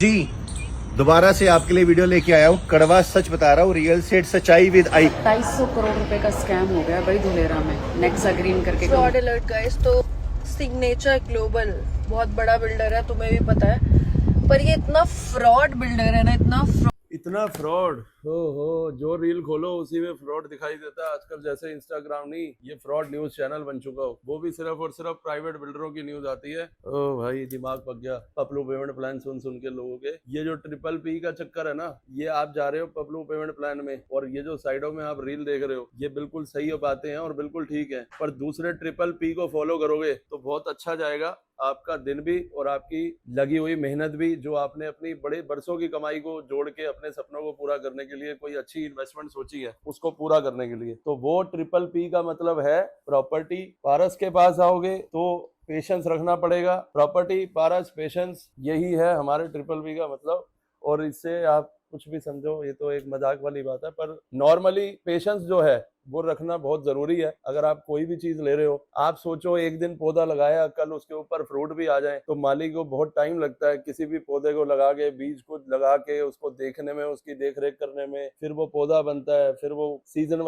जी दोबारा से आपके लिए वीडियो लेके आया हूँ। कड़वा सच बता रहा हूँ, रियल सेट सच्चाई विद आई। 250 करोड़ रुपए का स्कैम हो गया भाई धुलेरा में। नेक्सा ग्रीन करके फ्रॉड अलर्ट गाइस। तो सिग्नेचर ग्लोबल बहुत बड़ा बिल्डर है, तुम्हें भी पता है, पर ये इतना फ्रॉड बिल्डर है ना, इतना फ्रॉड हो जो रील खोलो उसी में फ्रॉड दिखाई देता है आजकल। जैसे इंस्टाग्राम नहीं, ये फ्रॉड न्यूज चैनल बन चुका हो। वो भी सिर्फ और सिर्फ प्राइवेट बिल्डरों की न्यूज आती है। ओ भाई दिमाग पक गया पपलू पेमेंट प्लान सुन सुन के लोगों के। ये जो ट्रिपल पी का चक्कर है ना, ये आप जा रहे हो पपलू पेमेंट प्लान में, और ये जो साइडों में आप रील देख रहे हो, ये बिल्कुल सही बातें हैं और बिल्कुल ठीक है। पर दूसरे ट्रिपल पी को फॉलो करोगे तो बहुत अच्छा जाएगा आपका दिन भी, और आपकी लगी हुई मेहनत भी, जो आपने अपनी बड़े बरसों की कमाई को जोड़ के अपने सपनों को पूरा करने के लिए कोई अच्छी इन्वेस्टमेंट सोची है, उसको पूरा करने के लिए। तो वो ट्रिपल पी का मतलब है प्रॉपर्टी। पारस के पास आओगे तो पेशेंस रखना पड़ेगा। प्रॉपर्टी, पारस, पेशेंस, यही है हमारे ट्रिपल पी का मतलब। और इससे आप कुछ भी समझो, ये तो एक मजाक वाली बात है, पर नॉर्मली पेशेंस जो है वो रखना बहुत जरूरी है। अगर आप कोई भी चीज ले रहे हो, आप सोचो एक दिन पौधा लगाया, कल उसके ऊपर फ्रूट भी आ जाए, तो माली को बहुत टाइम लगता है किसी भी पौधे को लगा के, बीज को लगा के, उसको देखने में, उसकी देख रेख करने में, फिर वो पौधा बनता है, फिर वो सीजन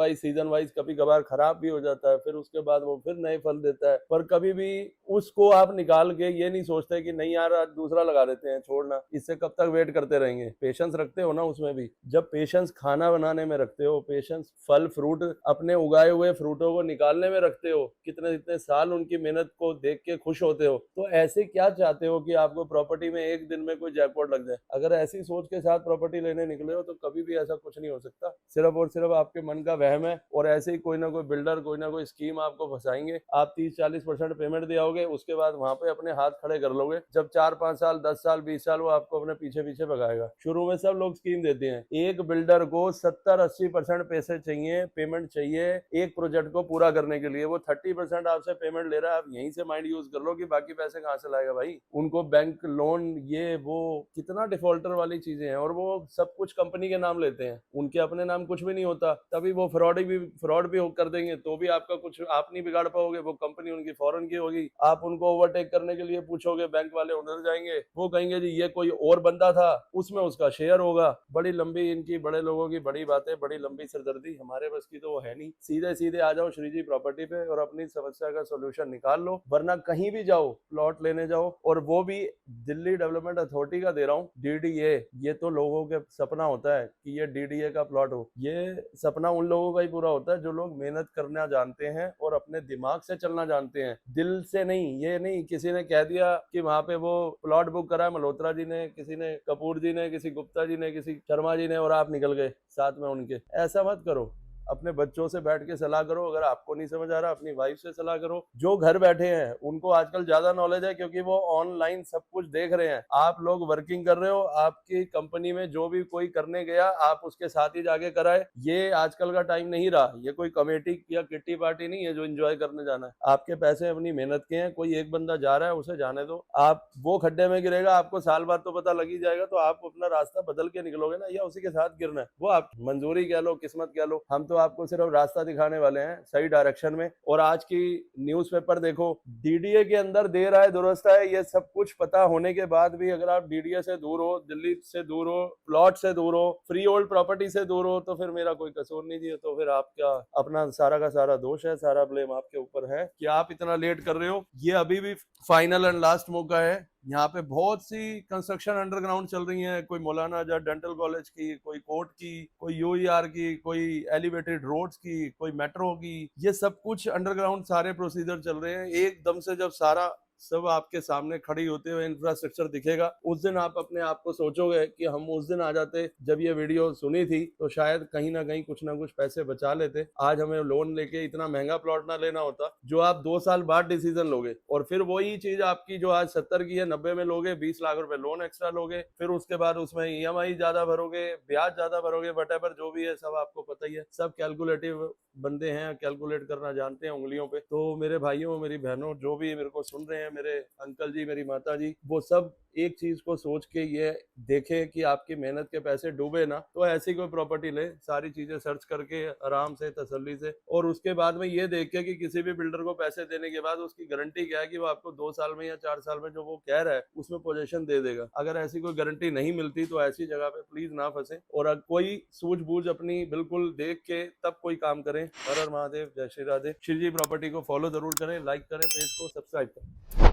वाइज कभी कभार खराब भी हो जाता है, फिर उसके बाद वो फिर नए फल देता है। पर कभी भी उसको आप निकाल के ये नहीं सोचते कि नहीं यार आज दूसरा लगा देते हैं, छोड़ना, इससे कब तक वेट करते रहेंगे। पेशेंस रखते हो ना उसमें भी। जब पेशेंस खाना बनाने में रखते हो, पेशेंस फल फ्रूट अपने उगाए हुए फ्रूटों को निकालने में रखते हो, कितने कितने साल उनकी मेहनत को देख के खुश होते हो, तो ऐसे क्या चाहते हो कि आपको प्रॉपर्टी में एक दिन में कोई जैकपॉट लग जाए। अगर ऐसी सोच के साथ प्रॉपर्टी लेने निकले हो तो कभी भी ऐसा कुछ नहीं हो सकता। सिर्फ और सिर्फ आपके मन का वहम है, और ऐसे ही कोई ना कोई बिल्डर, कोई ना कोई स्कीम आपको फंसाएंगे। आप 30-40% पेमेंट दिया होगे, उसके बाद वहां पे अपने हाथ खड़े कर लोगे। जब 4-5 साल, 10 साल, 20 साल वो आपको अपने पीछे पीछे भगाएगा। शुरू में सब लोग स्कीम देते हैं, एक बिल्डर को 70-80% पैसे चाहिए, पेमेंट चाहिए एक प्रोजेक्ट को पूरा करने के लिए। वो 30% आपसे पेमेंट ले रहा है। आप यहीं से माइंड यूज कर लो कि बाकी पैसे कहाँ से लाएगा भाई। उनको बैंक लोन, ये वो कितना डिफॉल्टर वाली चीजें हैं, और वो सब कुछ कंपनी के नाम लेते हैं, उनके अपने नाम कुछ भी नहीं होता। तभी वो फ्रॉड भी कर देंगे, तो भी आपका कुछ आप नहीं बिगाड़ पाओगे। वो कंपनी उनकी फॉरेन की होगी, आप उनको ओवरटेक करने के लिए पूछोगे, बैंक वाले उधर जाएंगे, वो कहेंगे जी ये कोई और बंदा था, उसमें उसका शेयर होगा। बड़ी लंबी इनकी, बड़े लोगों की बड़ी बातें, बड़ी लंबी सिरदर्दी। हमारे बस की तो वो है नहीं। सीधे सीधे आ जाओ श्री जी प्रॉपर्टी पे और अपनी समस्या का सोल्यूशन निकाल लो। वरना कहीं भी जाओ, प्लॉट लेने जाओ, और वो भी दिल्ली डेवलपमेंट अथॉरिटी का दे रहा हूँ, डीडीए। ये तो लोगों के सपना होता है कि ये डीडीए का प्लॉट हो। ये सपना उन लोगों का ही पूरा होता है जो लोग मेहनत करना जानते हैं और अपने दिमाग से चलना जानते हैं, दिल से नहीं। ये नहीं किसी ने कह दिया कि वहां पे वो प्लॉट बुक करा है मल्होत्रा जी ने, किसी ने कपूर जी ने, किसी गुप्ता जी ने, किसी शर्मा जी ने, और आप निकल गए साथ में उनके। ऐसा मत करो। अपने बच्चों से बैठ के सलाह करो। अगर आपको नहीं समझ आ रहा, अपनी वाइफ से सलाह करो। जो घर बैठे हैं उनको आजकल ज्यादा नॉलेज है, क्योंकि वो ऑनलाइन सब कुछ देख रहे हैं। आप लोग वर्किंग कर रहे हो, आपकी कंपनी में जो भी कोई करने गया, आप उसके साथ ही जाके कराए। ये आजकल का टाइम नहीं रहा। ये कोई कमेटी या किट्टी पार्टी नहीं है जो एंजॉय करने जाना है। आपके पैसे अपनी मेहनत के हैं। कोई एक बंदा जा रहा है, उसे जाने दो। आप वो खड्डे में गिरेगा, आपको साल बाद तो पता लग ही जाएगा, तो आप अपना रास्ता बदल के निकलोगे ना, या उसी के साथ गिरना है। वो आप मंजूरी कह लो, किस्मत कह लो, हम तो आपको सिर्फ रास्ता दिखाने वाले हैं सही डायरेक्शन में। और आज की न्यूज़पेपर देखो, डीडीए के अंदर दे रहा है, दुरुस्त है, ये सब कुछ पता होने के बाद भी अगर आप डीडीए से दूर हो, दिल्ली से दूर हो, प्लॉट से दूर हो, फ्री होल्ड प्रॉपर्टी से दूर हो, तो फिर मेरा कोई कसूर नहीं दिया। तो फिर आपका अपना सारा का सारा दोष है, सारा ब्लेम आपके ऊपर है कि आप इतना लेट कर रहे हो। ये अभी भी फाइनल एंड लास्ट मौका है। यहाँ पे बहुत सी कंस्ट्रक्शन अंडरग्राउंड चल रही है। कोई मौलाना आजाद डेंटल कॉलेज की, कोई कोर्ट की, कोई यूईआर की, कोई एलिवेटेड रोड्स की, कोई मेट्रो की। ये सब कुछ अंडरग्राउंड सारे प्रोसीजर चल रहे हैं। एकदम से जब सारा सब आपके सामने खड़ी होते हुए इंफ्रास्ट्रक्चर दिखेगा, उस दिन आप अपने आप को सोचोगे कि हम उस दिन आ जाते जब ये वीडियो सुनी थी, तो शायद कहीं ना कहीं कुछ ना कुछ पैसे बचा लेते। आज हमें लोन लेके इतना महंगा प्लॉट ना लेना होता, जो आप 2 साल बाद डिसीजन लोगे। और फिर वही चीज आपकी जो आज 70 की है, 90 में लोगे, 20 लाख रुपए लोन एक्स्ट्रा लोगे, फिर उसके बाद उसमें ईएमआई ज्यादा भरोगे, ब्याज ज्यादा भरोगे, वटेवर जो भी है सब आपको पता ही है। सब कैलकुलेटिव बंदे हैं, कैलकुलेट करना जानते हैं उंगलियों पे। तो मेरे भाइयों, मेरी बहनों, जो भी मेरे को सुन रहे हैं, मेरे अंकल जी, मेरी माता जी, वो सब एक चीज को सोच के ये देखे कि आपकी मेहनत के पैसे डूबे ना, तो ऐसी कोई प्रॉपर्टी ले, सारी चीजें सर्च करके आराम से तसल्ली से, और उसके बाद में ये देख के कि किसी भी बिल्डर को पैसे देने के बाद उसकी गारंटी क्या है कि वो आपको 2 साल में या 4 साल में जो वो कह रहा है उसमें पोजीशन दे देगा। अगर ऐसी कोई गारंटी नहीं मिलती तो ऐसी जगह पे प्लीज ना फंसे, और अगर कोई सूझबूझ अपनी बिल्कुल देख के तब कोई काम करें। हर हर महादेव, जय श्री राधे। श्री जी प्रॉपर्टी को फॉलो जरूर करें, लाइक करें, पेज को सब्सक्राइब करें।